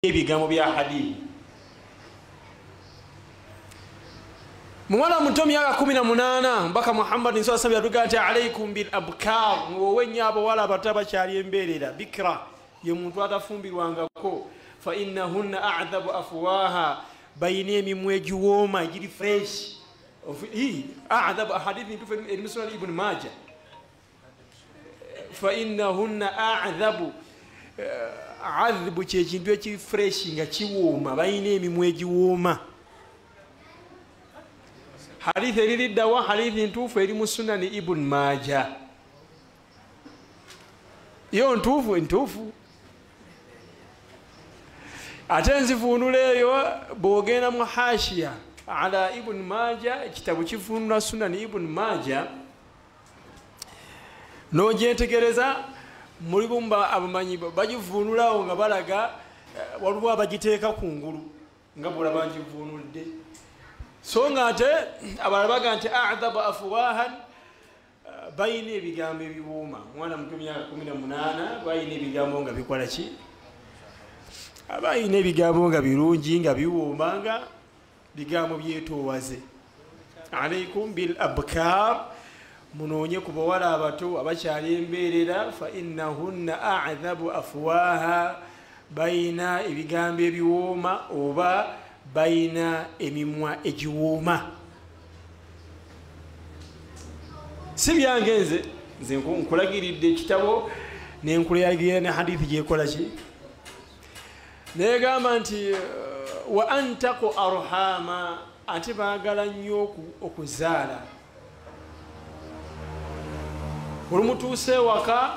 ebigambo bya hadithi. Mwana muto myaka 18 mpaka Muhammad sallallahu alaihi wasallam yatugante alaikum bil abkar, wowe nyabo wala abataba kyali emberera. Bikra ye muntu atafumbirwangako, fa innahunna a'dhabu afwaha, bayine emimwe giwoma giri fresh. A'dhabu ahadithi ntufu Musnad ibn Majah, fa innahunna a'dhabu adhabu kyechintu eki fresh nga kiwoma, bayine emimwe giwoma. Hadithi eliriddawa hadithi ntufu eri mu Sunan ibn Majah. Yo ntufu ate nzivuunula eyo bwogenda mu hashiya ala ibn Majah, ekitabu kivuunula Sunan ibn Majah, n'ogyetegereza mulimu abamanyi bagivuunulawo nga balaga waliwo abagiteeka ku ngulu nga bwolaba ngivuunulidde. So nga ate abalala baga nti a'dhabu afwahan, bayina ebigambo ebibuuma. Mwana muto myaka 18 bayina ebigambo nga bikola ki? Bayina ebigambo nga birungi nga biwuuma, nga bigambo byetoowaze. Alaikum bil abkar, munoonye ku bawala abato abakyali embeerera. Fa innahunna a'dhabu afwaha, bayina ebigambo ebiwooma oba bayina emimwa egiwooma. Si byange nze nkulagiridde ekitabo nenkulagira ne hadithi gyekola ki, negamba nti wa antaku arhama, ate baagala nnyo okuzaala. olumutuuse waka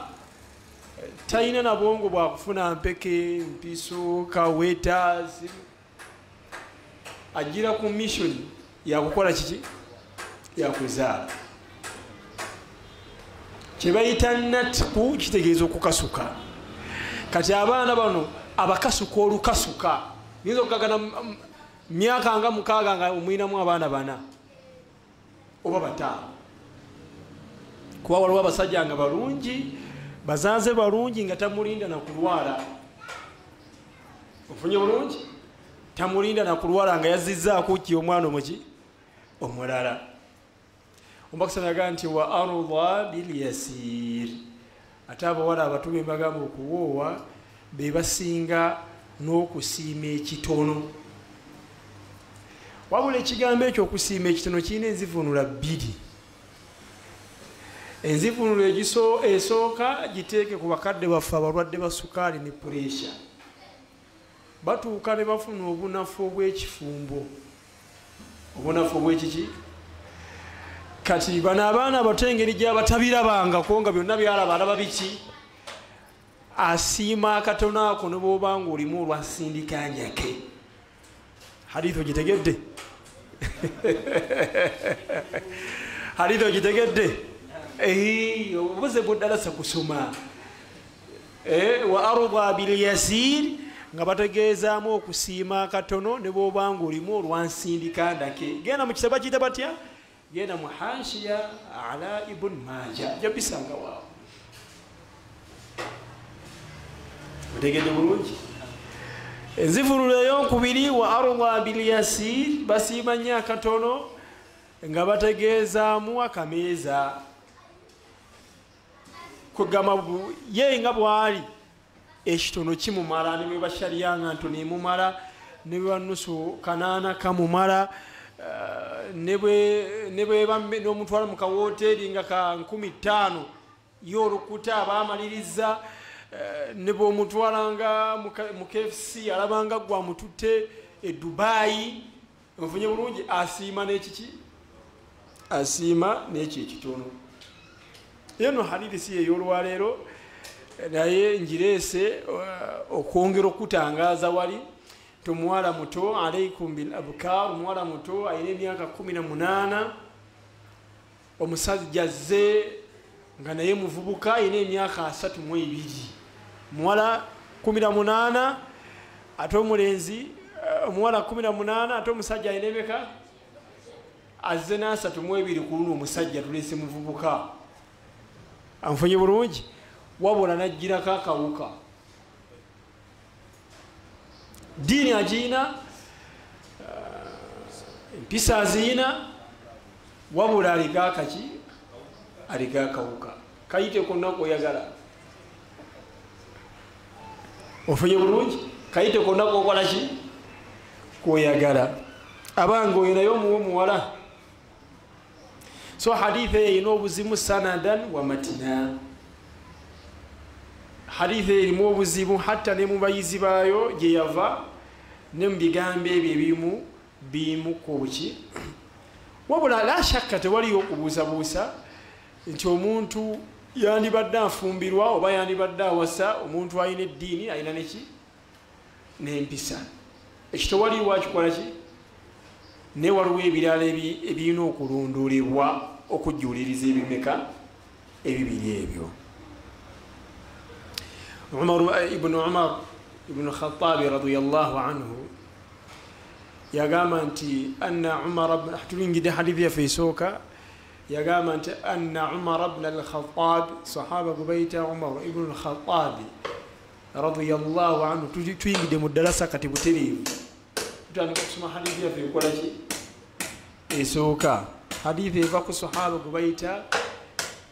talina na bwongo bwakufuna mpeke, mpiso, kawetas, agira ku mission yakukola kiki, yakuzaala. Kyebayita natku kitegeeza okukasuka. Kati abaana bano abakasuka olukasuka yinza okugagana myaka nga 6 nga omwinamu abaana 4 oba 5. Kuba waliwo abasajja nga balungi, bazaaze balungi nga tamulinda na kulwala. Ofunye bulungi, tamulinda na kulwala nga yazizzaako ki omwana omuki omulala. Ombakisa naga nti wa arudha bil yasir, ate abawala abato be bagamba okuwoowa be basinga n'okusiima ekitono. Wabula ekigambo ekyo okusiima ekitono kirina enzivuunula 2. Enzivuunula esooka giteeke ku bakadde baffe abalwadde ba sukaali ne puresha. Batuuka ne bafuna obunafu obw'ekifumbo. Obunafu obw'ekiki? Kati bano abaana abato engeri gy'abatabirabangako nga byonna byalaba alaba biki? Asiima akatono ako ne bw'oba ng'olimu olwasindika njake. Hadithi ogitegedde? Hadithi ogitegedde? Obuze buddalasa kusoma. Wa arudha bil yasir, nga bategeezaamu okusiima akatono ne bw'oba ng'olimu olwansindika ndake. Genda mu kitabo kiyita batya? Genda mu hashiya ala ibn Majah, jabisanga waawo. Otegedde bulungi? Enzivuunula ey'okubiri wa arudha bil yasir, basiima nnyo akatono nga bategeezaamu akameeza. Kugamba ye nga bwali ekitono kimumala, ne bwe basharyanga nto nemumala, ne bwe banusu kanaana kamumala, ne bwe n'omutwala mu kawooteri nga ka 15,000 y'olukuta abamaliriza, ne bw'omutwalanga mu KFC alabanga gwa mututte e Dubai. Ofunye bulungi? Asiima n'ekiki? Asiima n'ekyo ekitono. Yeno hadithi si ey'olwaleero, naye ngireese okwongera okutangaaza wali. Omuwala muto alaikum bil abkar, omuwala muto ayina emyaka 18, omusajja azze nga naye muvubuka ayina emyaka 32. Muwala 18 ate omulenzi, omuwala 18 ate omusajja ayina emeka azze na 32 ku luno omusajja tulese muvubuka. Anfunye bulungi? Wabula najjirako akawuka. ddiini agiina, empisa aziina, wabula aliga kaki, aliga akawuka. Kayite ku nnaku oyagala ofunye bulungi, kayite ku nnaku okola ki, kwoyagala. Abange oyo naye omuwe muwala. So hadithi eyo erina obuzibu sanadan wa matina. Hadithi eyo erimu obuzibu hatta ne mu bayizi baayo gye yava ne mu bigambo ebyo ebimu biyimuko buki. Wabula la shakka tewaliyo okubuusabuusa nti omuntu yandibadde afumbirwa oba yandibadde awasa omuntu alina eddiini alina neki n'empisa. Ekyo tewaliyo wakikola ki, naye waliwo ebirala ebirina okulunduulibwa okujjuuliriza ebimeka ebibiri ebyo. Umar ibn Khattabi radiyallahu anhu yagamba nti anna Umar, tulingidde hadithi yaffe esooka, yagamba nti anna Umar ibn al-Khattab, sahaba gubayita Umar ibn al-Khattab radiyallahu anhu. Tuyingidde mu ddalasa kati butereevu, tutandika okusoma hadithi yaffe ekola ki, esooka. Hadithi eva ku sahaba gubayita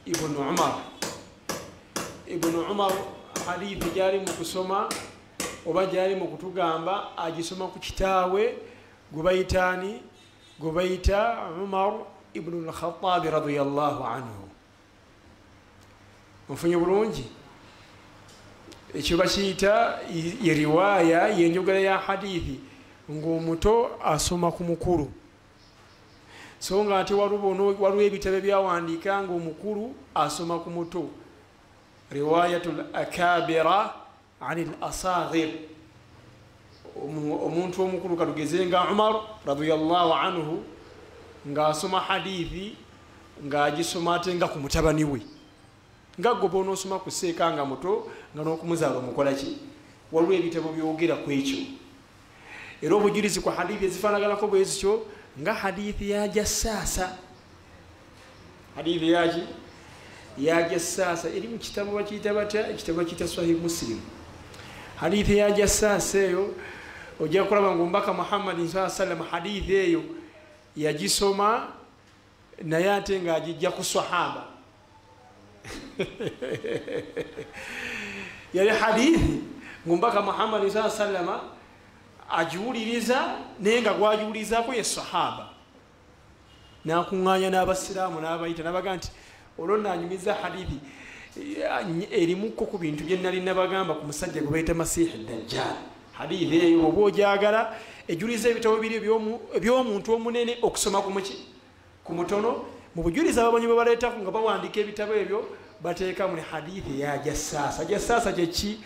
ibn Umar. Ibn Umar hadithi gyali mu kusoma oba gyali mu kutugamba agisoma ku kitaawe gubayitaani, gubayita Umar ibn al-Khattab radiyallahu anhu. Mufunye bulungi, ekyo bakiyita ye riwaaya, yenjogera ya hadithi ng'omuto asoma ku mukulu. So nga ate waliwo ebitabo byawandiika ng'omukulu asoma ku muto. Riwayatul akabira anil asaghir. Omuntu omukulu katugeze nga Umar radiyallahu anhu ng'asoma hadithi ng'agisoma ate nga ku mutabani we. Nga gwe bw'onoosoma ku seeka nga muto nga n'okumuzaala omukola ki. Waliwo ebitabo byogera ku ekyo. Era obujulizi ku hadithi ezifaanaganako bwe zityo nga hadithi ya jassaasa. Hadithi yaki ya jassaasa eri mu kitabo bakiyita batya, ekitabo bakiyita Sahih Muslim. Hadithi ya jassaasa eyo ojja kulaba ng'omubaka Muhammad sallallahu alaihi wasallam hadithi eyo yagisoma naye ate ng'agijja ku sahaba. Yali hadithi ng'omubaka Muhammad sallallahu alaihi wasallam agiwuliriza naye nga gwagiwulirizaako ye sahaba. N'akuŋŋaanya n'abasiraamu n'abayita n'abaga nti olwo nanyumiza hadithi erimuko ku bintu bye nali nabagamba ku musajja gwe bayita Masiihi Dajjal. Hadithi eyo oba ogyagala ejuliza ebitabo biri eby'omuntu omunene okusoma ku mutono. Mu bujulizi abamanyi bwe baleetako nga bawandiika ebitabo ebyo bateekamu ne hadithi ya jassaasa. Jassaasa kyeki?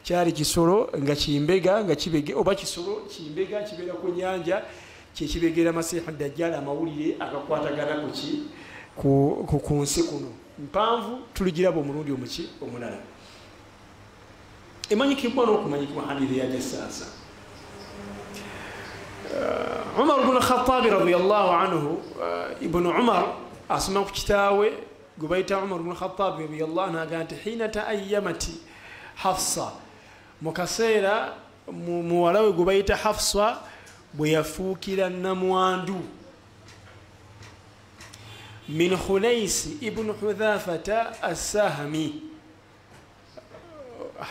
Kyali kisolo nga kimbega nga kibege oba kisolo kimbega kibeera ku nyanja kyekibegera Masiihi Dajjal amawulire agakwatagana ku nsi kuno. Mpanvu tuligiraba omulundi omulala. Emanyikibwa n'okumanyikibwa hadithi ya jassaasa. Umar ibn Khattab radiyallahu anhu, ibn Umar asoma ku kitaawe gwe bayita Umar ibn Khattab radiyallahu anhu agamba nti hina ta'ayyamati Hafsa, mu kaseera muwala we gwe bayita Hafsa bwe yafuukira namwandu min Khunais ibn Hudhafata as-Sahmi.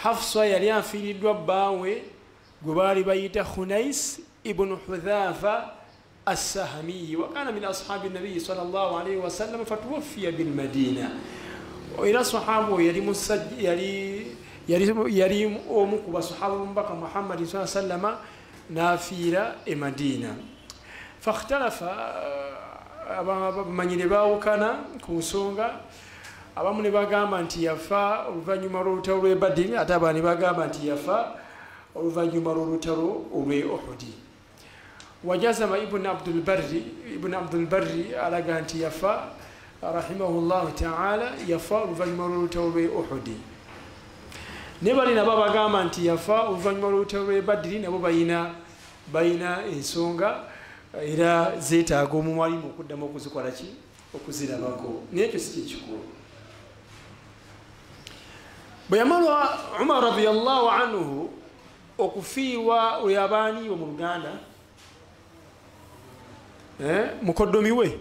Hafsa yali afiiriddwa bbaawe gwe baali bayita Khunais ibn Hudhafa as-Sahmi wa kana min ashabi nabii sallallahu alayhi wa sallam fatuwaffiya bil Madina. Era sahaba yali omu ku basahaba b'omubaka Muhammad sallallahu alayhi wa sallam n'afiira e Madina. Fakhtalafa, abamanyire baawukana ku nsonga. Abamu ne bagamba nti yafa oluvannyuma lw'olutalo lw'e Badiri, ate abalala ne bagamba nti yafa oluvannyuma lw'olutalo olw'e Uhudi. Wajazama Ibn Abdul Barri alaga nti yafa rahimahullahu ta'ala, yafa oluvannyuma lw'olutalo lw'e Uhudi. Ne bali nabo bagamba nti yafa oluvannyuma lw'olutalo lw'e Badiri, nabo bayina ensonga era zeetaaga omumwalimu okuddamu okuzikola ki, okuzirabako. Naye ekyo si kyekikulu. Bwe yamala Umar radiyallahu anhu okufiirwa oyo abaani mu Luganda mukoddomi we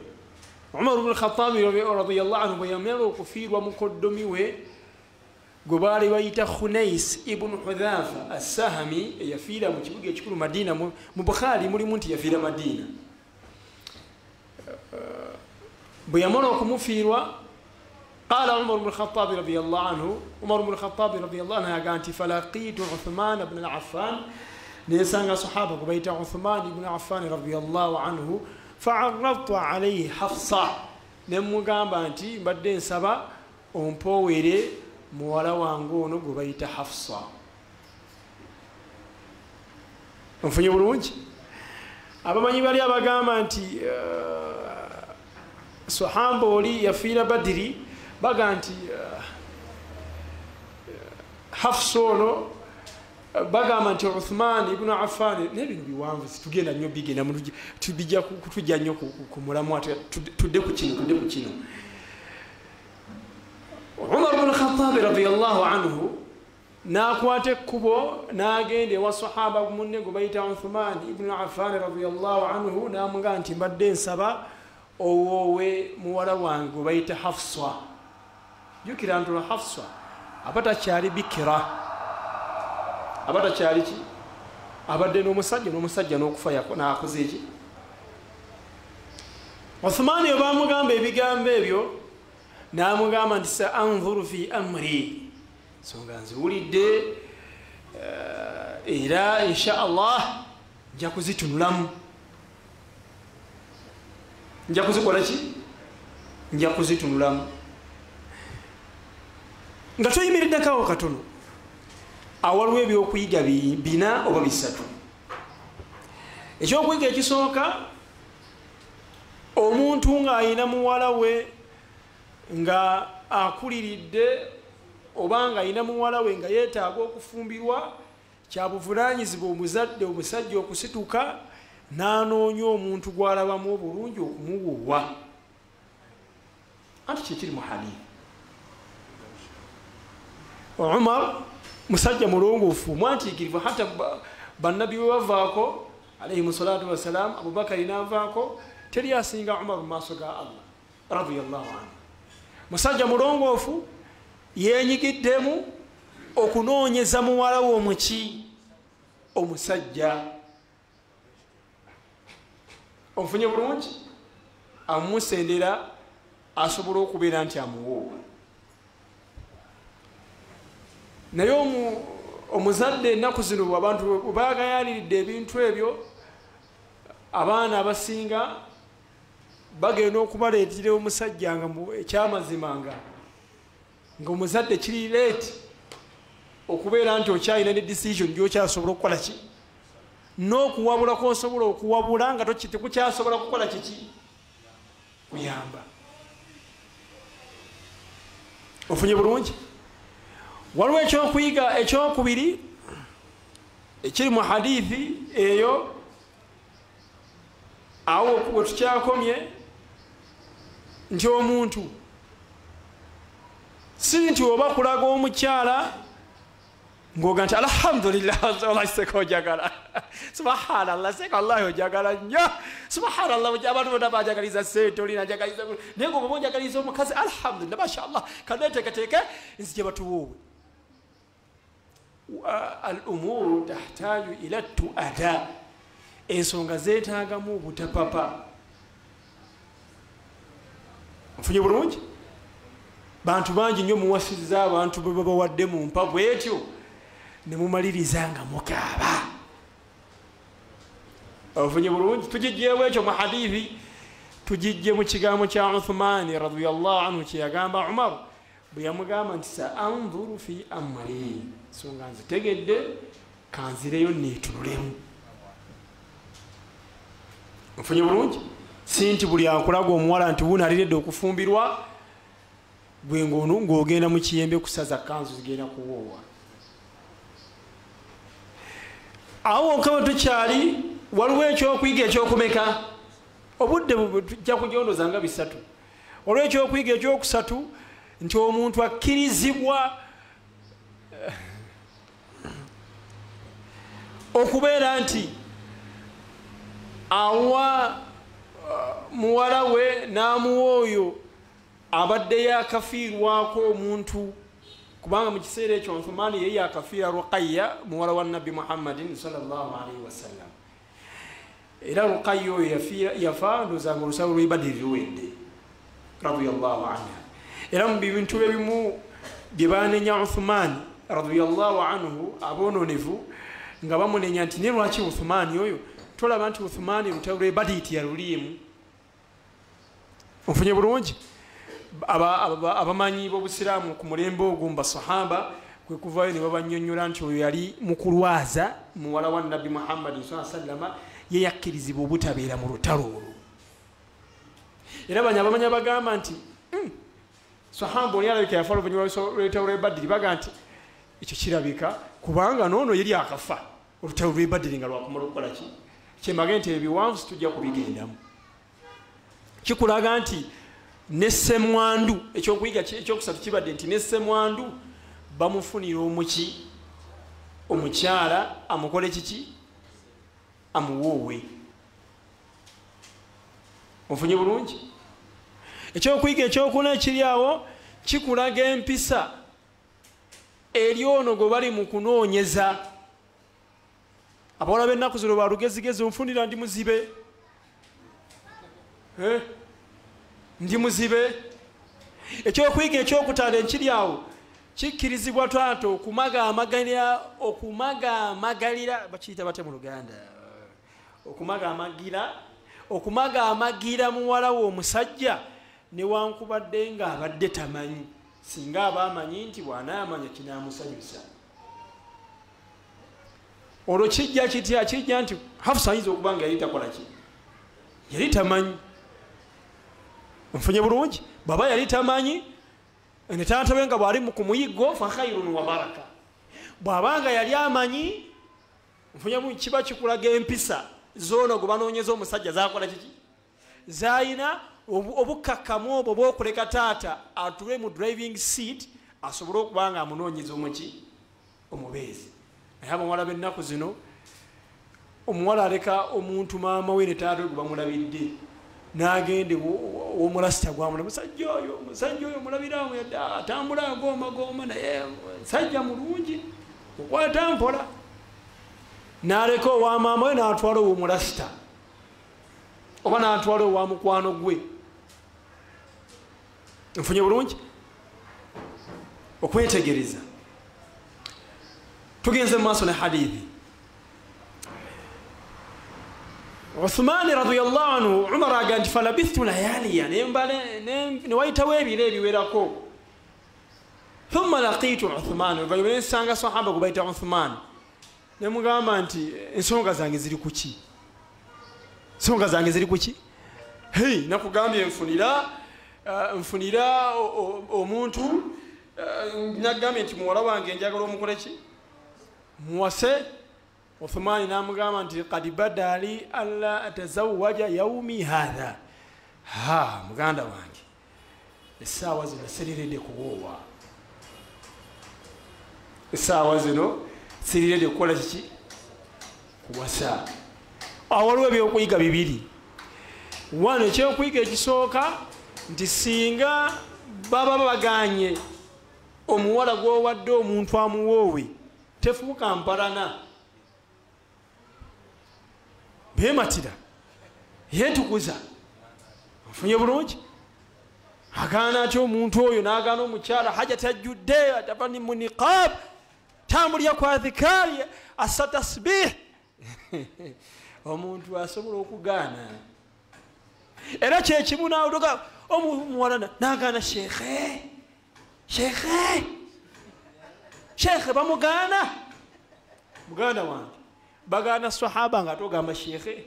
Umar ibn al-Khattab radiyallahu anhu bwe yamala okufiirwa mukoddomi we gwe baali bayita Khunais ibn Hudhafa as-Sahami eyafiira mu kibuga ekikulu Madina. Mu Bukhari mulimu nti yafiira Madina. bwe yamala okumufiirwa قال عمر بن الخطاب رضي الله عنه عمر بن الخطاب رضي الله عنه قال فلقيت عثمان بن عفان نيسان صحابه بيت عثمان بن عفان رضي الله عنه فعرضت عليه حفصة نمغamba nti mbadde nsaba ompowere muwala wange ono gwe bayita Hafsa. Onfunye bulungi? Abamanyi bali abagamba nti sahaba oli yafiira Badiri baga nti Hafsa ono bagamba nti Uthman ibn Affan n'ebintu biwanvu situgenda nnyo bigenda tubijja kutujja nnyo ku mulamu tudde ku kino. Umar ibn Khattab radiyallahu anhu n'akwata ekkubo n'agenda ewa sahaba munne gwe bayita Uthman ibn Affan radiyallahu anhu n'amugamba nti mbadde nsaba owoowe muwala wange gwe bayita Hafsa. Jukira nti Hafsa abatakyali bikira, abatakyali ki, abadde n'omusajja n'okufa n'akoze ki. Uthman bwe bamugamba ebigambo ebyo n'amugamba nti sa anzuru fi amri, so nga nziwulidde era insha Allah nja kuzitunulamu. Nja kuzikola ki? Nja kuzitunulamu. Nga tuyimiriddeko katono awaliwo ebyokuyiga bina oba bisatu. Ekyokuyiga ekisooka, omuntu ng'ayina muwala we nga akuliridde oba ng'ayina muwala we nga yeetaaga okufumbirwa, kya buvunaanyizibwa omuzadde omusajja okusituka n'anoonya omuntu gw'alabamu obulungi okumuwuwa. Anti kyekiri mu hadithi. Umar musajja mulongoofu mwantiikirivu, hata bannabi we bavaako alayhimu salatu wassalaam, Abubakari n'avaako, teri asinga Umar mu maaso ga Allah radiyallahu anhu. Musajja mulongoofu yeenyigiddemu okunoonyeza muwala we omuki omusajja. Ofunye bulungi? Amusendera asobola okubeera nti amuwoowa. Naye omuzadde ennaku zino abantu baagayaliridde ebintu ebyo, abaana abasinga bagenda okubaleetera omusajja nga ekyamazima nga omuzadde kiri leeti okubeera nti okyalina ne decision gyokyasobola okukola ki, n'okuwabula kw'osobola okuwabula nga tekukyasobola kukola kiki, kuyamba. Ofunye bulungi? Waliwo ekyokuyiga ekyokubiri ekiri mu hadithi eyo, awo we tukyakomye, nti omuntu si nti oba kulaga omukyala ng'oga nti alhamdulillah Allah seka ojagala subhanallah seka Allah ojagala nnyo subhanallah abantu bonna bajagaliza sente olina jagaliza naye ng'oba onjagaliza omukazi alhamdulillah mashallah kaneteeketeeke nzije batuwoowe. Al-umuru tahtaju ila tuada, ensonga zeetaagamu obutapapa. Nfunye bulungi? Bantu bangi nnyo muwasizza abantu bwe babawadde mu mpa bwetyo ne mumaliriza nga mukaaba. Ofunye bulungi? Tugijjeewo ekyo mu hadithi, tugijje mu kigambo kya Uthman radiyallahu anhu kye yagamba Umar bwe yamugamba nti sa anzuru fi amri, so nga nzitegedde kanzireyo neetunulemu. Nfunye bulungi? Si nti buli akulaga omuwala nti wuno aliredde okufumbirwa gwe ng'ogenda mu kiyembe kusaza kanzu zigenda kuwoowa. Awo wonka we tukyali, waliwo ekyokuyiga ekyokumeka. Obudde tujja kujondoza nga bisatu. Waliwo ekyokuyiga ekyokusatu, nti omuntu akkirizibwa okubeera nti awa muwala we n'amuwa oyo abadde yakafiirwako omuntu, kubanga mu kiseera ekyo Uthman ye yakafiira Ruqayya muwala wa Nabbi Muhammadin sallallahu alaihi wasallam. Era Ruqayya oyo yafa ndozanga olusalu lw'e Badiri luwedde radiyallahu anha. Era mu bintu ebimu bye baanenya Uthman radiyallahu anhu aboononevu nga bamunenya nti ne lwaki Uthman oyo tolaba nti Uthman olutalo lw'e Badiri yaluliimu. Ofunye bulungi? Abamanyi b'obusiraamu ku mulembe ogwo mu basahaba kwe kuvaayo ne babannyonnyola nti oyo yali mukulwaza muwala wa Nabbi Muhammad sallallahu alaihi wasallam, ye yakkirizibwa obutabeera mu lutalo olwo. Era abamanya bagamba nti sahaba oli alabika yafa oluvannyuma lw'olutalo lw'e Badiri, baga nti ekyo kirabika kubanga noono yeri akafa olutalo lw'e Badiri nga lwakumala okukola ki. Kyemage nti ebiwanvu situjja kubigendamu. Kikulaga nti ne ssemwandu, ekyokuyiga ekyokusatu kibadde nti ne ssemwandu bamufunira omuki omukyala amukole kiki amuwoowe. Ofunye bulungi? Ekyokuyiga ekyokuna ekiri awo kikulaga empisa eri ono gwe bali mu kunoonyeza. Abawala b'ennaku zino balugezigezi, onfunira ndi muzibe, ndi muzibe. Ekyokuyiga ekyokutaano ekiri awo kikkirizibwa taata okumagamagalira, bakiyita bate mu Luganda, okumagamagira muwala we omusajja newankubadde nga abadde tamanyi, singa aba amanyi nti bw'anaamanya kinaamusanyusa. Olwo kijja kitya? Kijja nti Hafsa ayinza okuba nga yali takola ki, yali tamanyi. Nfunye bulungi? Baba yali tamanyi, ne taata we nga bw'ali ku muyiggo fa khairun wa baraka. Bw'abanga yali amanyi, nfunye bulungi, kiba kikulaga empisa zoono gwe banoonyeza omusajja zakola kiki, zayina obukkakkamu obwo bw'okuleka taata atule mu driving seat asobole okuba nga amunoonyeza omuki omubeezi. Naye abawala b'ennaku zino omuwala aleka omuntu maama we ne taata we gwe bamulabidde n'agende omulasita gwamula, musajja oyo mulabiramu atambula agooma naye musajja mulungi okwata mpola, n'aleka owa maama we n'atwala ow'omulasita oba n'atwala owa mukwano gwe. Nfunye bulungi? Okwetegereza. Tugenze mu maaso ne hadithi. Uthman radiyallahu anhu, Umar aga nti falabithtu layaliya, ne wayitawo ebiro ebiwerako. Thumma laqitu Uthman, oluvannyuma ne nsanga sahaba gwe bayita Uthman, ne mugamba nti ensonga zange ziri ku ki? Ensonga zange ziri ku ki? Hei, nakugambye nfunira omuntu, nagambye nti muwala wange njagala omukole ki? Muwase. Uthmani n'amugamba nti qad bada li alla atazawaja yaumi hadha. Muganda wange, essaawa zino siriredde kuwoowa, essaawa zino siriredde kukola kiki? Kuwasa. Waliwo ebyokuyiga bibiri. Wano ekyokuyiga ekisooka nti singa baba baganye omuwala gw'owadde omuntu amuwoowe, tefuuka mpalana, beematira, yeetukuza. Nfunye bulungi? Agaana atya omuntu oyo, n'agaana omukyala hajati ajjudde, atava ni mu niqaab, tambulya kwa dhikaari, assa tasbih. Omuntu asobola okugaana. Era kyekimu n'aluga omuwala n'agaana sheekhe bamugaana. Muganda wange, bagaana sahaba nga togamba sheekhe.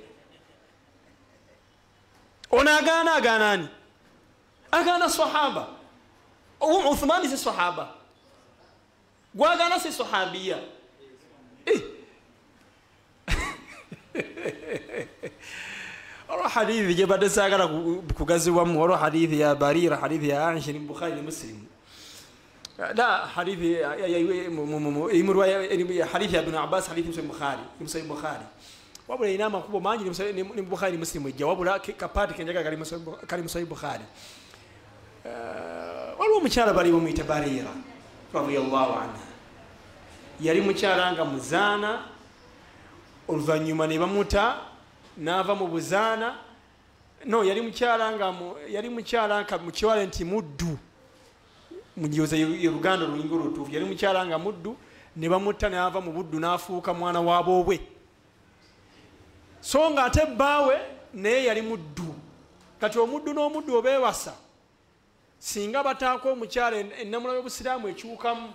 Ono agaana ani? Agaana sahaba. Uthmani si sahaba, gwagaana si sahabiya. Olwo hadithi gye badde saagala kugazibwamu, olwo hadithi ya Barira, hadithi ya Aisha, Bukhari ne Muslim. لا حديث حديث ابن عباس حديث مسلم البخاري مسلم البخاري wabula ina amakubo mangi ni Bukhari Muslim ejja wabula kapati kenjaga kali Muslim Bukhari waliwo omukyala bali bamuyita Barira radiyallahu anha yali mukyala nga muzaana oluvannyuma ne bamuta n'ava mu buzaana no yali mukyala nga mu kiwale nti muddu mujoza y'Oluganda oluyingo olutuufu yali mukyala nga muddu ne bamutta n'ava mu buddu n'afuuka mwana w'aboobwe so nga ate bbaawe naye yali muddu kati omuddu n'omuddu obeewasa singa bataako omukyala ennamula y'obusiraamu ekyukamu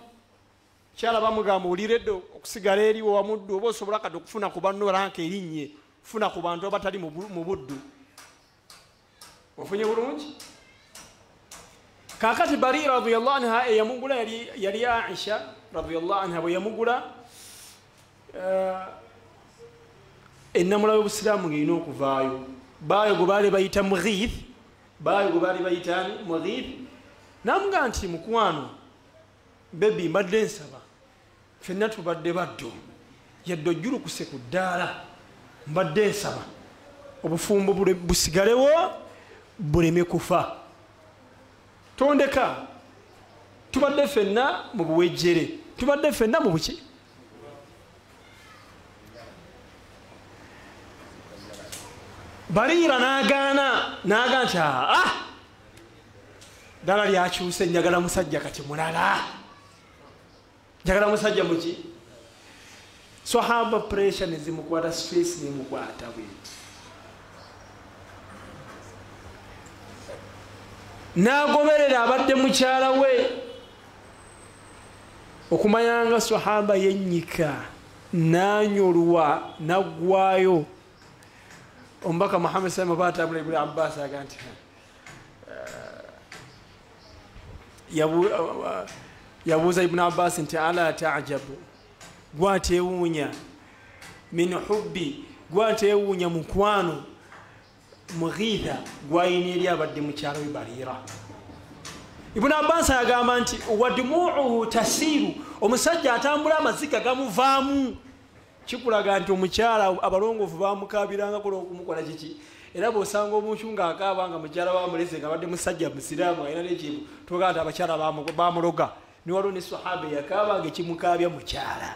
kyala bamugamba oliredde okusigala eriwo wamuddu oba osobola kati okufuna ku banno ranka erinnye kufuna ku bantu abatali mu buddu ofunye bulungi kakati Barira radiyallahu anha eyamugula yali Aisha radiyallahu anha bwe yamugula ennamula y'obusiraamu ng'erina okuvaayo baayo gwe baali bayita Mughith namuga nti mukwano bebi mbadde nsaba ffenna tubadde baddo yadde ojjulukuse ku ddaala mbadde nsaba obufumbo busigalewo buleme kufa tondeka tubadde ffenna mu buwejjere tubadde ffenna mu buki Barira n'agaana nti ddala lyakyuse njagala musajja kati mulala njagala musajja muki sahaba pressure nezimukwata stress nemukwata bweti n'agoberera abadde mukyala we okumanyanga sahaba yennyika n'anyolwa n'aggwayo ombaka Muhammad sallallahu alaihi wasallam ibn Abbas aganti yabuuza Ibn Abbas nti ala ta'jabu gwatewuunya min hubbi gwatewuunya mukwano Mughitha gwayina eri abadde mukyala we Barira. Ibn Abbas agamba nti wadumuuhu tasiru omusajja atambula amaziga gamuvaamu kikulaga nti omukyala abalongoofu bamukabiranga kola okumukola kiki era bw'osanga omuntu ng'akaaba nga mukyala bamuleze nga badde musajja musiraamu alina n'ekibu togaa nti abakyala bamuloga ne waliwo ne sahaba eyakaabanga ekimukabya mukyala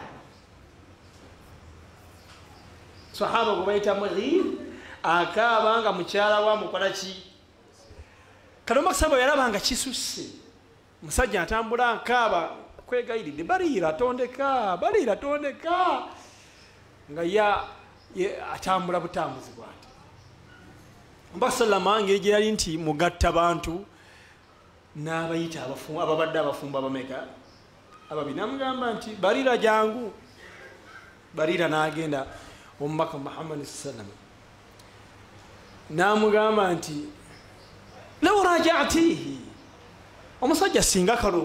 sahaba gwe bayita Mughith akaaba nga mukyala wamukola ki kaloma kusaba yalabanga kisusse musajja atambula akaaba kwegayiridde Barira tondeka nga atambula butambuzi bwati Mbasallama ngeri gye yali nti mugatta bantu n'abayita ababadde abafumbo abameka ababiri namugamba nti Barira jangu Barira n'agenda omubaka Muhammad sallam n'amugamba nti law raja'tihi omusajja singa kale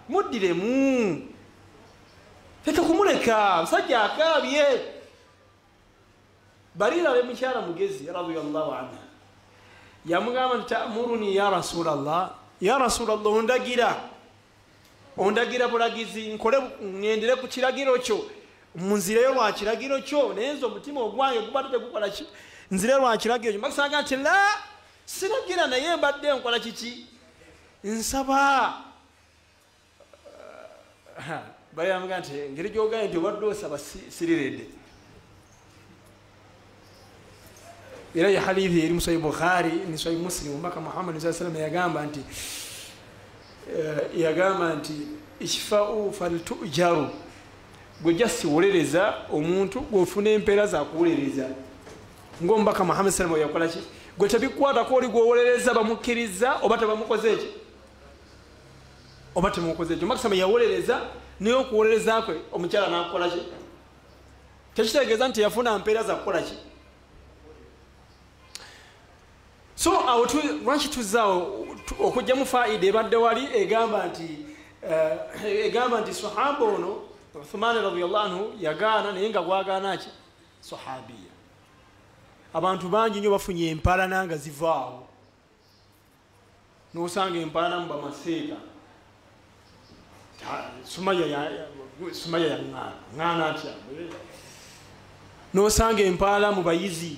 muddiremu leka kumuleka musajja akaabye Barira we mukyala mugezi radiyallahu anha yamugamba nti ta'muruni ya Rasulallah ondagira bulagizi nkole ngendere ku kiragiro kyo munzireyo lwa kiragiro kyo nenzo omutima ogwange gubadde tegukola ki nzire lwa kiragiro kyo makisanga nti la siragira naye mbadde nkola kiki nsaba Barira yamugamba nti ngeri gy'ogambye nti obadde osaba siriredde era ya hadithi eri Sahih Bukhari ni Sahih Muslim mpaka Muhammad sallallahu alaihi wasallam yagamba nti ishfa'u faltujaru gwe jasi wolereza omuntu gwofuna empeera za kuwolereza ngombaka Muhammad sallallahu alaihi wasallam yakola ki gwe tabikwata ko oli gwowolereza bamukkiriza oba tebamukoze eki oba temukoze ekyo makisama yawolereza niyo okuwolereza kwe omukyala n'akola ki tekitegeeza nti yafuna mpeera za kukola ki so lwaki tuzaawo okujjamu faida ebadde wali egamba nti sahaba ono Uthman radiyallahu anhu yagaana naye nga gwagaana ki sahabiya abantu bangi nnyo bafunye empalana nga zivaawo n'osanga empalana mu bamaseeka Sumaya ya ngana atya nosanga empala mu bayizi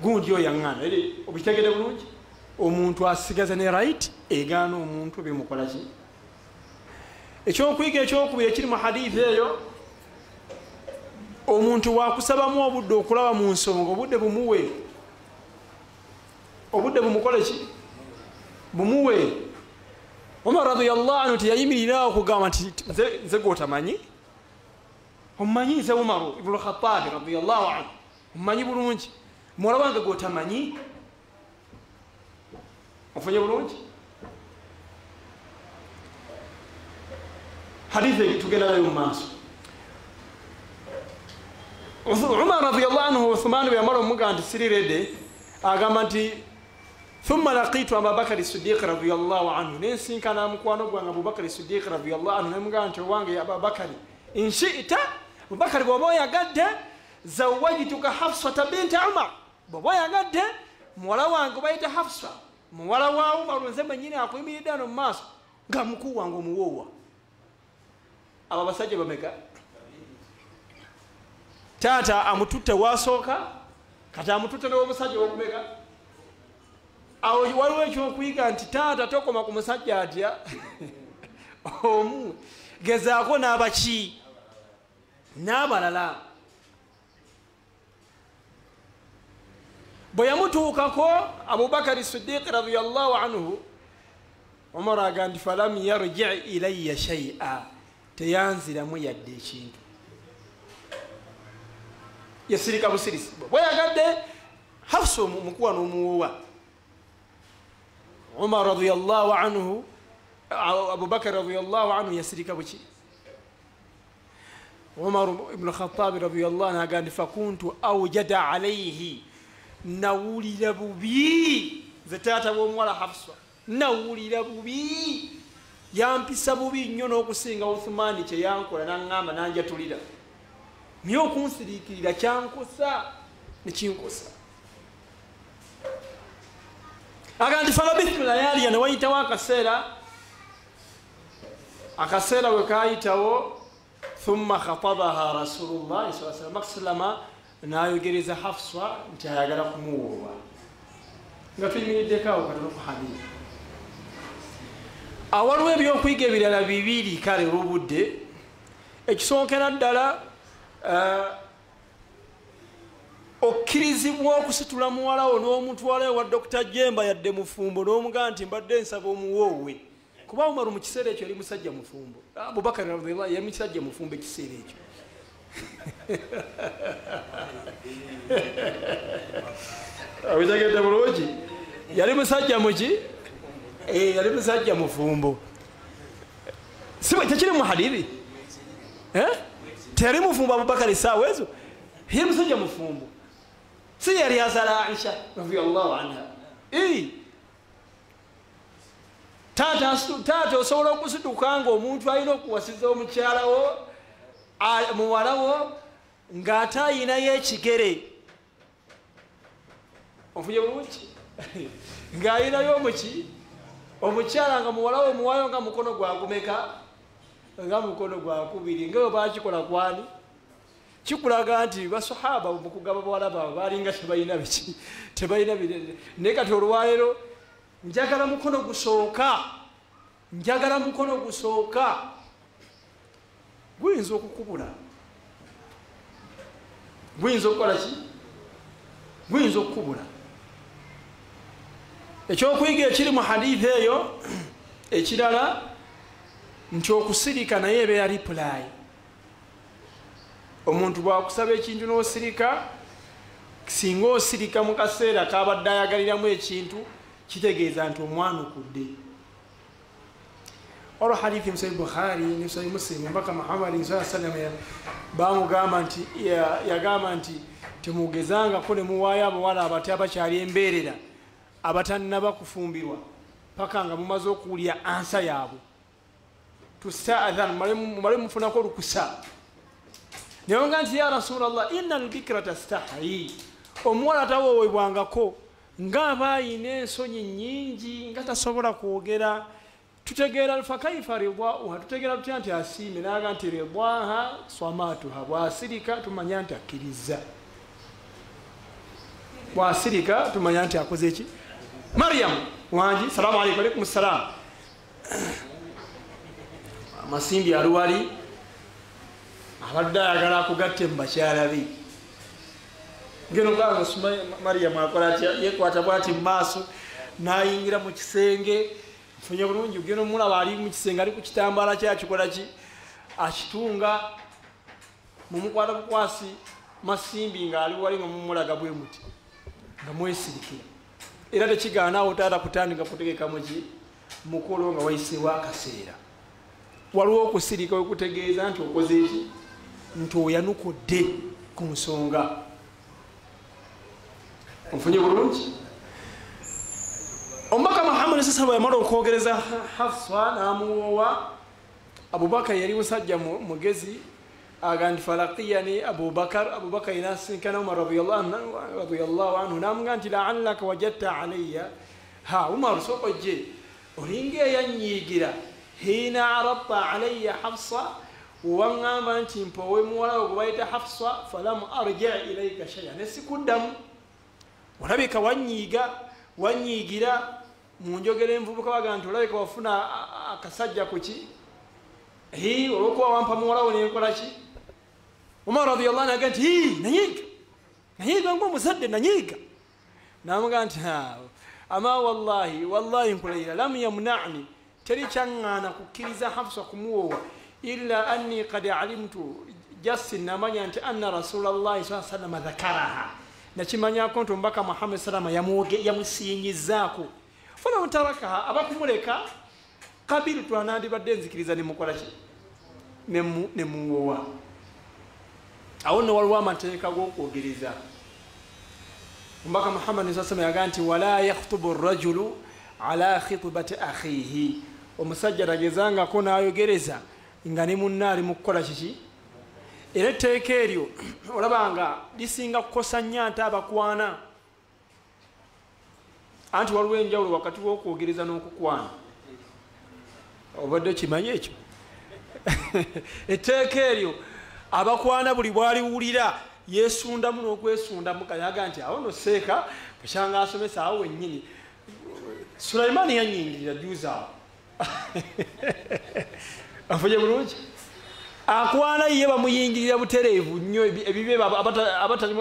gundi oyo yaŋŋaana obitegere bulungi omuntu asigaza ne right egaana omuntu bimukola ki ekyokuyiga ekyokubiri ekiri mu hadithi eyo omuntu wakusabamu obudde okulaba mu nsonga obudde bumuwe obudde bumukole ki bumuwe Umar radiyallahu anhu teyayimirira okugamba nti nze gwotamanyi omumanyi nze Umar ibn Khattab radiyallahu anhu omumanyi bulungi muwala wange gwotamanyi ofunye bulungi hadithi tugenda nayo mu maaso Umar radiyallahu anhu Uthman bwe yamala omugamba nti siri redde agamba nti thumma laqitu Abubakar Siddiq radiyallahu anhu nensinkana mukwano gwange Abubakar Siddiq radiyallahu anhu nemugamba nti owange Abubakar in shi'ta Abubakar bw'oba oyagadde zawwajtuka Hafsata binti Umar bw'oba oyagadde muwala wange bayita Hafsa muwala wa Umar nze mwennyini akuyimiridde ano mu maaso nga mukuu wange omuwoowa abo abasajja bameka taata amututte wasooka kati amututte n'omusajja wokumeka awo waliwo ekyokuyiga nti taata tokoma ku musajja atya omu gezaako n'abaki n'abalala bwe yamutuukako Abubakar Siddiq radiyallahu anhu Umar agamba nti falam yarji ilayya shay'a teyanziramu yadde ekintu yasirika busirisi bwe yagadde Hafsa mukuwa n'omuwoowa Umar radiyallahu anhu Abubakar radiyallahu anhu yasirika buki Umar ibn Khattab radiyallahu anhu agamba nti fakuntu awjada alayhi nawulira bubi ze taata w'omuwala Hafsa nawulira bubi yampisa bubi nnyo n'okusinga Uthmani kye yankola n'aŋŋamba n'anjatulira naye okunsiriikirira kyankosa ne kinkosa agamba nti falabithu layaliya ne wayitawo akaseera bwe kaayitawo thumma khatabaha Rasulullahi sallallahu alaihi wasallam n'ayogereza Hafsa nti ayagala kumuwoowa nga tuyimiriddeko katono ku hadithi awaliwo ebyokuyiga ebirala bibiri kale olw'obudde ekisookera ddala okkirizibwa okusitula muwalawo n'omutwalayo wa Dr. Jemba yadde mufumbo n'omugamba nti mbadde nsaba omuwoowe kuba Umaru mu kiseera ekyo yali musajja mufumbo Abubakar radiyallahu anhu yali musajja mufumbo ekiseera ekyo abitegedde bulungi yali musajja muki yali musajja mufumbo tekiri mu hadithi teyali mufumbo Abubakar essaawa ezo yali musajja mufumbo si yali azaala Aisha radiyallahu anha taata osobola okusituka nga omuntu alina okuwasiza omukyalawo muwalawo ng'ate ayinayo ekigere ofunye bulungi ng'ayinayo omuki omukyala nga muwalawo omuwayo nga mukono gwagumeka nga mukono gwakubiri ngayo bakikola kwani kikulaga nti basahaba mu kugaba bawala baabwe balinga tebalina biki tebalina birere naye kati olwaleero njagala mukono gusooka guyinza okukubula guyinza okukola ki guyinza okukubula ekyokuyiga ekiri mu hadithi eyo ekirala nti okusirika naye ebeera reply omuntu bwakusaba ekintu n'osirika singa osirika mu kaseera kabadde ayagaliramu ekintu kitegeeza nti omwanukudde olwo hadithi Sahih Bukhari ne Sahih Muslim mpaka Muhammad sallallahu alaihi wasallam bamugamba nti yagamba nti temugezangako ne muwaayo abawala abati abakyali embeerera abatannaba kufumbirwa paka nga mumaze okuwulira ansa yaabwe tustaadhan mumale mufunako olukusa naye nga nti ya Rasulallah inna albikra tastahi omuwala tawoowebwangako ng'aba ayina ensonyi nnyingi nga tasobola kwogera tutegeera fakaifa ridauha tutegeera tutya nti asiime naga nti ridaha swamatuha bwasirika tumanya nti akkiriza bwasirika tumanya nti akoze eki Maryam wangi salamu alaykum alaykum salam amasimbi aluwali abadde ayagala akugatte mu bakyala be ngeno ganga Maryam akola atya yekwata bwati mu maaso nayingira mu kisenge mfunye bulungi ugeno mulaba ali mu kisenge ali ku kitambaala kyakikola ki akitunga mumukwata bukwasi masimbi nga ali wali nga mumulaga bwe muti nga mwesirikira era tekigaanaawo taata kutandika kutegeka muki mukolo nga wayiseewo akaseera waliwo okusirika okutegeeza nti okoze eki nti oyanukudde ku nsonga onfunye bulungi omubaka Muhammad sasaba yamala okwogereza Hafsa namuwowa Abubakar yali musajja mugezi agandi falaqiyani Abubakar inasinkana Umar radiyallahu anhu namuga nti la'allaka wajadta alayya ha Umar sokoje olinga yanyigira hina aradta alayya Hafsa wangamba nti mpowe muwala okubayita Hafsa falam arja ilayka shay'an nesikuddamu olabika wanyigira munjogera envubuka baga nti olabika wafuna akasajja kuki olwokuba wampa muwalawo nenkola ki Umar radiyallahu anhu aga nti nanyiga ng'omuzadde nanyiga namuga nti ama wallahi nkulayira lam yamna'ni teri kyaŋŋaana kukkiriza Hafsa kumuwowa illa anni qad alimtu jasi namanya nti anna rasulallahi saa sallama dhakaraha nakimanyako nti omubaka Muhammad salama yamusinyizaako fala mutarakaha abakumuleka kabiru twanandibadde nzikiriza nemukola ki nemuwowa awo nno waliwo amateeka g'okwogereza omubaka Muhammad saa sallama yaga nti wala yakhutubu rajulu ala khitbati akhihi omusajja tagezangako n'ayogereza nga ne munna ali mu kukola kiki era etteeka eryo olabanga lisinga kukosa nnyo ate abakwana anti waliwo enjawulo wakati w'okwogereza n'okukwana obadde kimanyi ekyo etteeka eryo abakwana buli bwaliwulira yeesundamu n'okwesundamu kanyaga nti awo no seeka bukyanga asomesa awo wennyini Sulaimaani yanyingirira juuzaawo afunye bulungi akwana ye bamuyingirira butereevu nnyo ebibe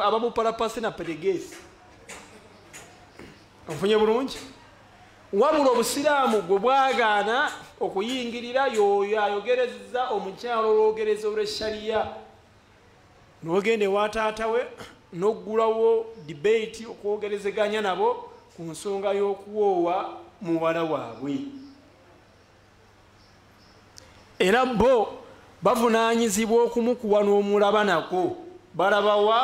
abamupalapasi na peregesi afunye bulungi wabula obusiraamu gwe bwagaana okuyingirira yoyo ayogereza omukyalo olwogereza olw'eshariya n'ogende wataatawe n'oggulawo debate okwogerezeganya nabo ku nsonga y'okuwoowa muwala waabwe era bo bavunaanyizibwa okumukuwa n'omulaba nako balabawa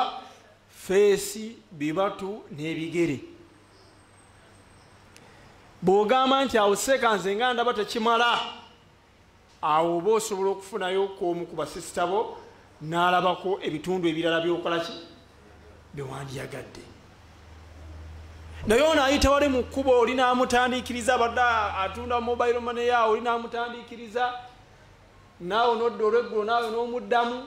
feesi bibatu n'ebigere bw'ogamba nti awo sekanze nga ndaba tekimala awo oba osobola okufunayo k'omu ku basisita bo n'alabako ebitundu ebirala by'okola ki byewandiyagadde naye ono ayita wali mu kkubo oli n'amutandiikiriza abadde atunda mobile money yawo oli n'amutandiikiriza naawe nodda olweggulo naawe n'omuddamu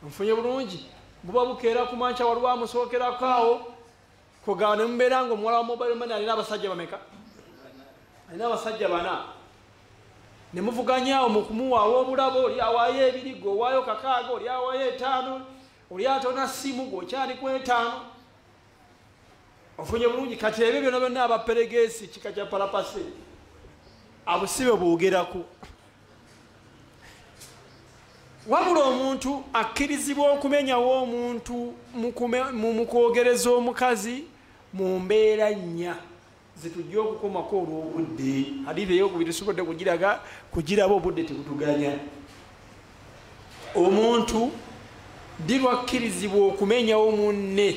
nfunye bulungi buba bukeera ku manca waliwo amusookerako awo kogawa ne mubeera nga omuwala wa mobile money alina abasajja bameka alina abasajja bana ne muvuganyaawo mu kumuwaawo obulabo oli awaayo ebirigo owaayo kakaaga oli awaayo 5 oli atona simu gwokyaliku 5 ofunye bulungi kati ebyo byonna byonna abaperegesi kika kya palapase abusibe bwogerako wabula omuntu akkirizibwa okumenyawo omuntu mu kwogereza omukazi mu mbeera nnya zitujja okukomako olw'obudde hadithi eyokubiri tusobodde kugiraba obudde tebutuganya omuntu dirwakkirizibwa okumenyawo munne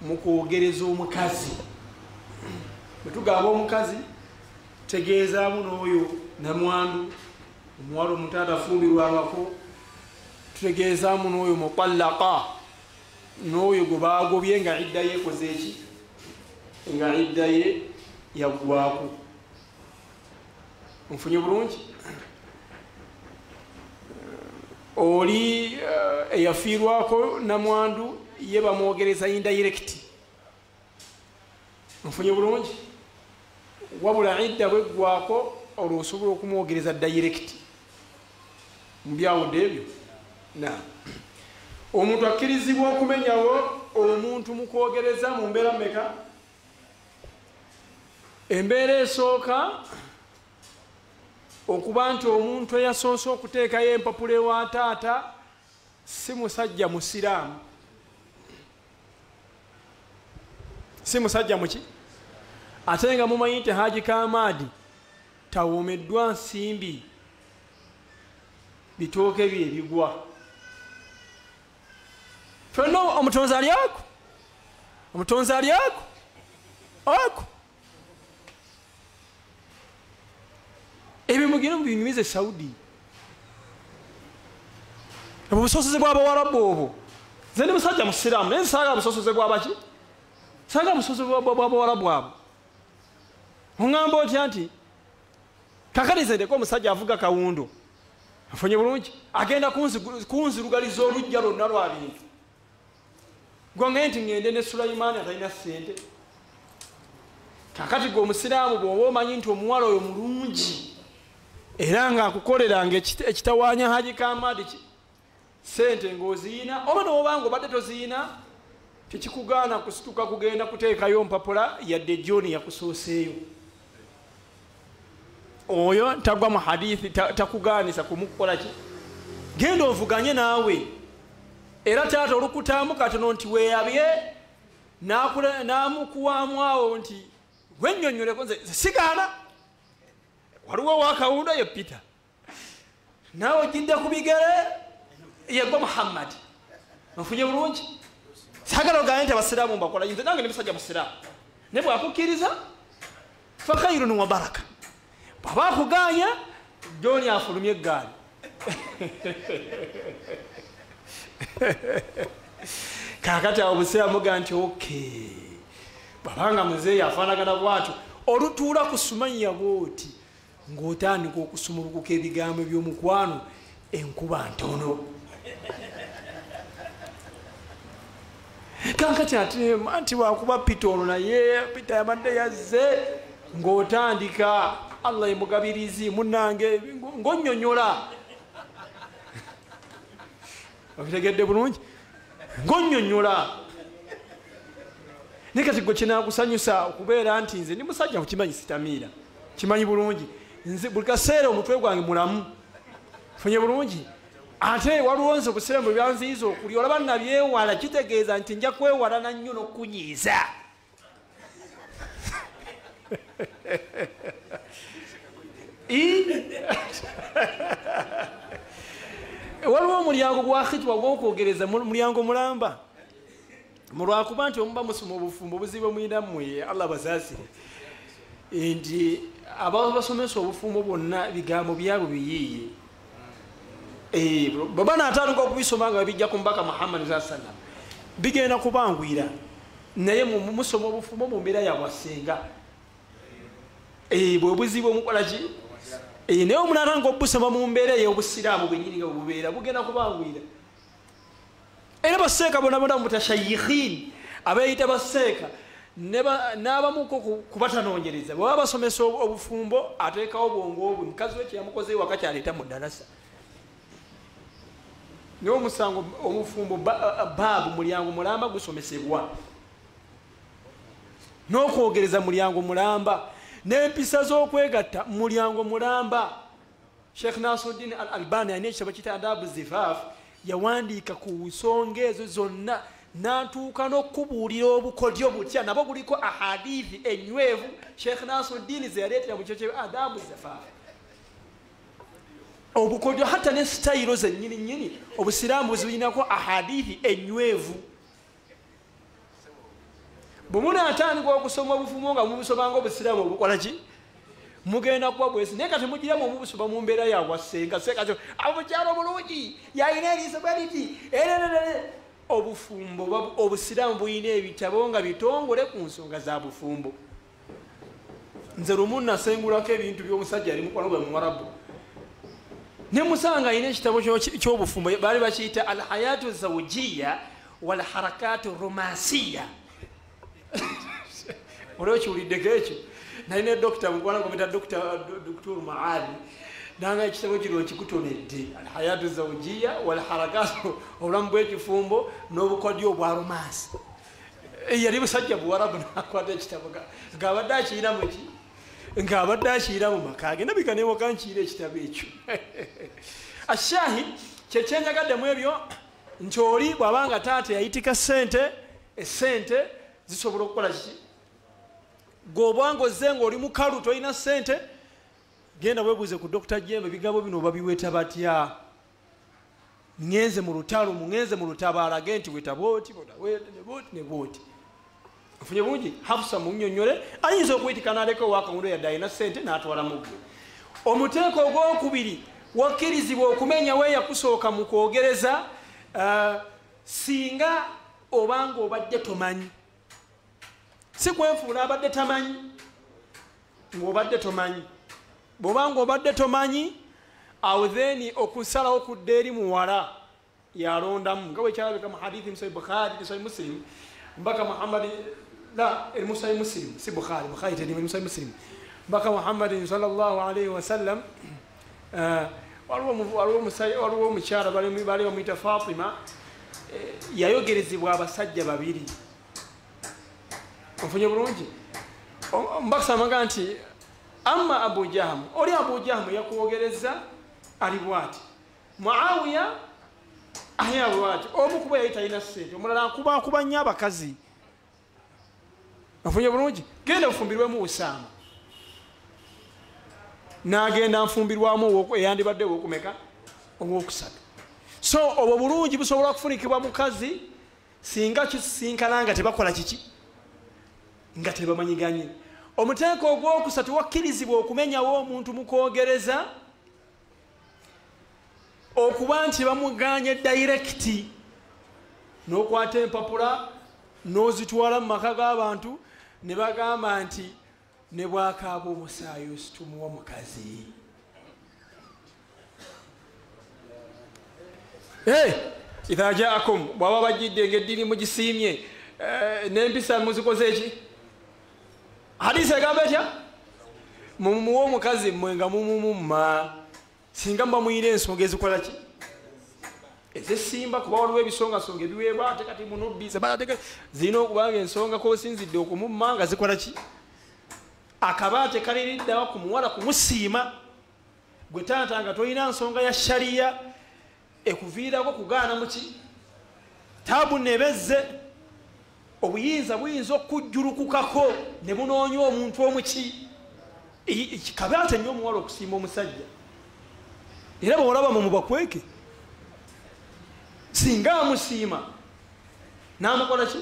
mu kwogereza omukazi bwetugamba omukazi tegeezaamu n'oyo namwandu omuwala omuntu atafumbirwangako tutegeezaamu n'oyo mutallaka n'oyo gwe baagobye nga idda ye ekoze eki nga idda ye yaggwako nfunye bulungi oli eyafiirwako namwandu ye bamwogereza indirect nfunye bulungi wabula idda bweggwako olwo osobola okumwogereza direct mubyawudde ebyo omuntu akkirizibwa okumenyawo omuntu mukwogereza mu mbeera mmeka embeera esooka okuba nti omuntu eyasoose okuteekayo empapula ewa taata si musajja musiraamu si musajja muki ate nga mumanyi nti Haji Kamadi tawoomeddwa nsimbi bitooke bye bigwa fenna omutonzi ali ako omutonzi ali ako ebyo mugenda mubinyumize Saudi obwo busosoze bw'Abawarabu obwo nze ndi musajja musiraamu naye nsaaga busosoze bw'abaki saaga busosoze bw'Abawarabu abo oŋŋamba otya nti kakati nze ndeko omusajja avuga kawundo afunye bulungi agenda kunzirugaliza olujja lwonna lwa bintu gwangaye nti ŋŋende ne Sulaimaani atalina ssente kakati gwe omusiraamu bw'oba omanyi nti omuwala oyo mulungi era ng'akukoleranga ekitawaanya Haji Kamadi ssente ng'oziyina oba n'obanga obadde toziyina tekikugaana kusituka kugenda kuteekayo mpapula yadde John yakusooseeyo oyo tagwa mu hadithi takugaanisa kumukukola ki genda ovuganye naawe era taata olukutaamu katono nti weeyabye n'amukuwaamu awo nti gwennyonnyoleko nze sigaana waliwo wakawundo ye Peter naawe ojjidde ku bigere yegwa Muhammad ofunye bulungi sagala ogaanye nti abasiraamu mbakola nze nange ne musajja musiraamu ne bwakukkiriza fa khairun wa baraka bw'aba akuganya John afulumye eggaali kakati awo obusiraamu ga nti okay bw'abanga muzeeyi afaanagana bwatyo olutuula ku Sumaya bw'oti ng'otandika okusumulukuka ebigambo by'omukwano enkuba ntono kankati ate anti wakuba Peter ono naye Peter yabadde yazze ng'otandika Allah emugabirizi munnange ng'onnyonnyola okitegedde bulungi ng'onnyonnyola naye kati gwe kinaakusanyusa okubeera nti nze ndi musajja kukimanyi sitamiira kimanyi bulungi nze buli kaseera omutwe gwange mulamu funye bulungi ate waliwo nze obuseera mu byanziyiza okulya olaba nabyewala kitegeeza nti nja kwewalana nnyo n'okunyiiza waliwo omulyango gwa khitwa gw'okwogereza mulyango mulamba mulwakuba nti omuba musoma obufumbo obuzibu mwina mmwe Allah basaasire nti abasomesa obufumbo bwonna bigambo byabo biyiiye baba naatandika okubisoma nga bijja ku mbaka Muhammad sallam bigenda kubangwira naye musoma obufumbo mu mbeera yabwasenga bwe buzibu omukola ki naye omunaatandika obusoma mu mbeera ey'obusiraamu bwenyini nga bubeera bugenda kubangwira era baseeka bonna bonna mutashayikhin abeeyita baseeka n'abamuko kubatanoonyereza bwe baba basomesa obufumbo ateekawo bwongo obwo mukazi we kyeyamukoze waka kyaleeta mu ddalasa naye omusango omufumbo baabu mulyango mulamba gusomesebwa n'okwogereza mulyango mulamba n'empisa z'okwegatta mulyango mulamba Sheikh Nasruddin Al-Albani alina ekitabo kiyitibwa Adabu Zifaf yawandiika ku nsonga ezo zonna n'atuuka n'okubuulira obukodyo butya nabwo buliko ahadithi enywevu Sheikh Nasruddin ze yaleetera mu kyo kye Adabu Zifaf obukodyo hatta ne sitayiro zennyini nnyini obusiraamu buzirinako ahadithi enywevu bwe munaatandika okusoma obufumo nga mubusomanga obusiraamu obukola ki mugenda kuba bwesi naye kati mugiramu omubusoma mu mbeera yabwasenga sekatyo abukyalo obulungi yalina eriiso bwaliti obufumbo obusiraamu bulina ebitabo nga bitongole ku nsonga za bufumbo nze lumu nasengulako ebintu by'omusajja ali mukwano gwe muwarabu ne musanga alina ekitabo ky'obufumbo baali bakiyita alhayatu zawjiya walharakatu romasiya olwo kiwuliddeko ekyo nalina dokita mukwano gwe muyita doktor maali nanga ekitabo kino kikutonedde alhayatu zawjiya walharakatu obulamu bw'ekifumbo n'obukodyo obwa romansi yali musajja buwarabu nakwata ekitabo ng'abadde akiyina muki ng'abadde akiyina mu maka ge nabika newoka nkiira ekitabo ekyo ashahid kyekyenyagadde ebyo nti oli bw'abanga taata yayitika esente zisobola okukola kiki gweobanga ozze ng'oli mukalu tolina sente genda weebuuze ku Dr. Jembe bigabo bino babiweta batya ngenze mu lutalo mungenze mu lutabaala ge nti wetabooti ne booti ofunye bungi Hafsa munnyonnyole ayinza okuyitika n'aleka owakawundo yadde alina ssente n'atwala mu gwe omuteeko ogwokubiri wakkirizibwa okumenya weeyakusooka mu kwogereza singa obanga obadde tomanyi si kwenfuula abadde tamanyi ng'obadde tomanyi bw'obanga obadde tomanyi awo then okusalawo kudda eri muwala yalondamu nga bwekyalabika mu hadithi mu Sahih Bukhari ne Sahih Muslim mbaka Muhammad la mu Sahih Muslim si Bukhari tedi mu Sahih Muslim mbaka Muhammad sallallahu alayhi wa sallam waliwo omukyala bali bamuyita Fatima yayogerezebwa abasajja babiri ofunye bulungi mbaka samaga nti amma Abu Jahm oli Abu Jahm yakwogereza ali bwati Muawiya aya bwati omukuba yayita ina ssente omulala akuba nnyo abakazi afunye bulungi genda ofumbirwemu Usama n'agenda nfumbirwamu eyandibadde owokumeka owokusatu so obwo bulungi busobola kufunikibwa mukazi singa kisinkana nga tebakola kiki nga tebamanyiganye omuteeko ogwokusatu wakkirizibwa okumenyawo omuntu mu kwogereza okuba nti bamuganye dayirekiti n'okwata empapula n'ozitwala mu maka g'abantu ne bagamba nti ne bwakaaba omusaayi ositumuwa mukazi idha jaakum bwaba bajjidde ng'eddiini mugisiimye n'empisa muzikoze eki hadisi egamba etya mumuwa omukazi mmwe nga mumumumma singa muba muyina ensonga ezikola ki ezesimba kuba waliwo ebisongasonga ebiweebwa ate kati munuddize zirina okubanga ensonga kosinzidde okumumma nga zikola ki akabaate kaliriddawa ku muwala kumusiima gwe taata nga tolina nsonga ya shariya ekuviirako kugaana muki taabu nebezze obuyinza buyinza okujjulukukako ne bunoonya omuntu omuki kabaate nnyo omuwala okusiima omusajja era bwolaba mu bakweke singa amusiima n'amukola ki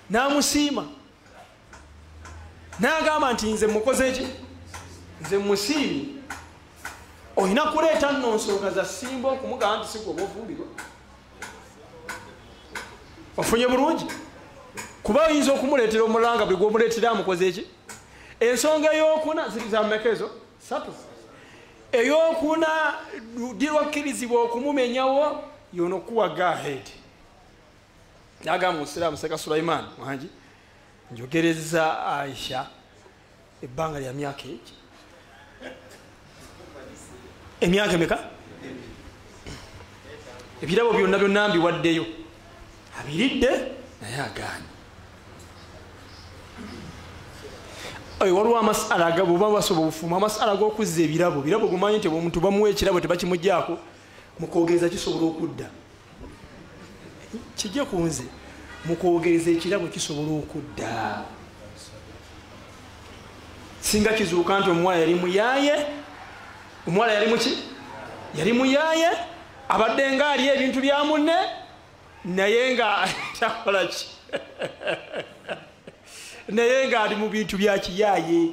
n'amusiima n'agamba nti nze mukoze eki nze musiimi olina kuleeta nno nsonga za simba okumugamba nti sigwe oba ofumbirwa ofunye bulungi kuba oyinza okumuleetera omulanga bwe gwomuleetera amukoze eki ensonga ey'okuna ziri za mmekezo satu ey'okuna dirwakkirizibwa okumumenyawo yono kuwa gahed nagamba musiraamu seka Sulaiman wangi njogereza Aisha ebbanga lya myaka eki emyaka emeka ebirabo byonna byonna mbiwaddeyo abiridde naye agaanye waliwo amasala agabo basobola obufuma amasala g'okuzza ebirabo gumanyi nti omuntu bamuwa ekirabo tebakimugjaako mukwogereza kisobola okudda kijje ku nze mukwogereza ekirabo kisobola okudda singa kizuuka nti omuwala yali muyaaye omuwala yali muki yali muyaaye abadde nga ali ebintu bya munne naye nga takola ki naye nga ali mu bintu bya kiyaaye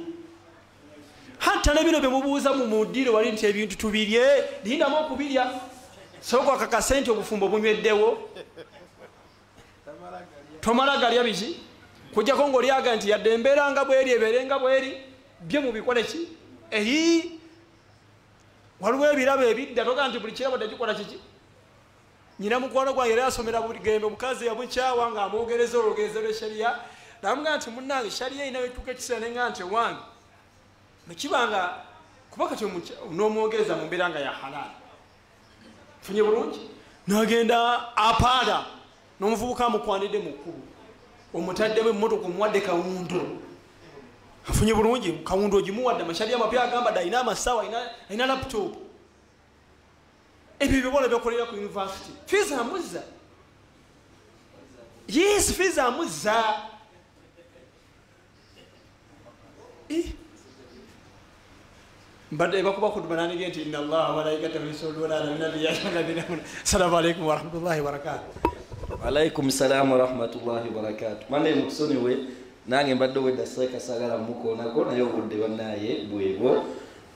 hatta ne bino bye mubuuza mu muddiro wali nti ebintu tubirye lindamu okubirya sooka akakase nti obufumbo bunyweddewo tomala galya biki kujjako ng'olyaga nti yadde embeera nga bweri ebeere nga bweri bye mubikole ki ehi waliwo ebirabo ebidda toga nti buli kirabo tekikola kiki nyina mukwano gwange era asomera buli gembe mukazi yamukyawa nga amwogereza olwogerezo lw'eshariya namugaa nti munnange shariya erina wetuuka ekiseera nenga nti ewange nekibanga kuba kati n'omwogereza mu mbeera nga ya halali funye bulungi nagenda apaala n'omuvubuka amukwanidde mu kkubo omutaddemu emmotoka omuwadde kawundo afunye bulungi kawundo ogimuwadde amashariya amapya agamba dde alina amasawa alina laptop ebyo byobola byakolera ku university fees amuzza yes fees amuzza mbadde bakuba ku bananige nti inna allaha malaikatahu yusalluna ala nabi ya ayyuhalladhina amanu assalamu alaykum wa rahmatullahi wa barakatuh wa alaykum salam wa rahmatullahi wa barakatuh mane mukusonyiwe nange mbadde wedda seka sagala mukoonako naye obudde bannaye bwebwo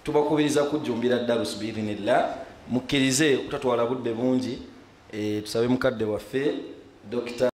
tubakubiriza kujjumbira darus biidhinillah mukkirize kutatwala budde bungi tusabe mukadde waffe Dr.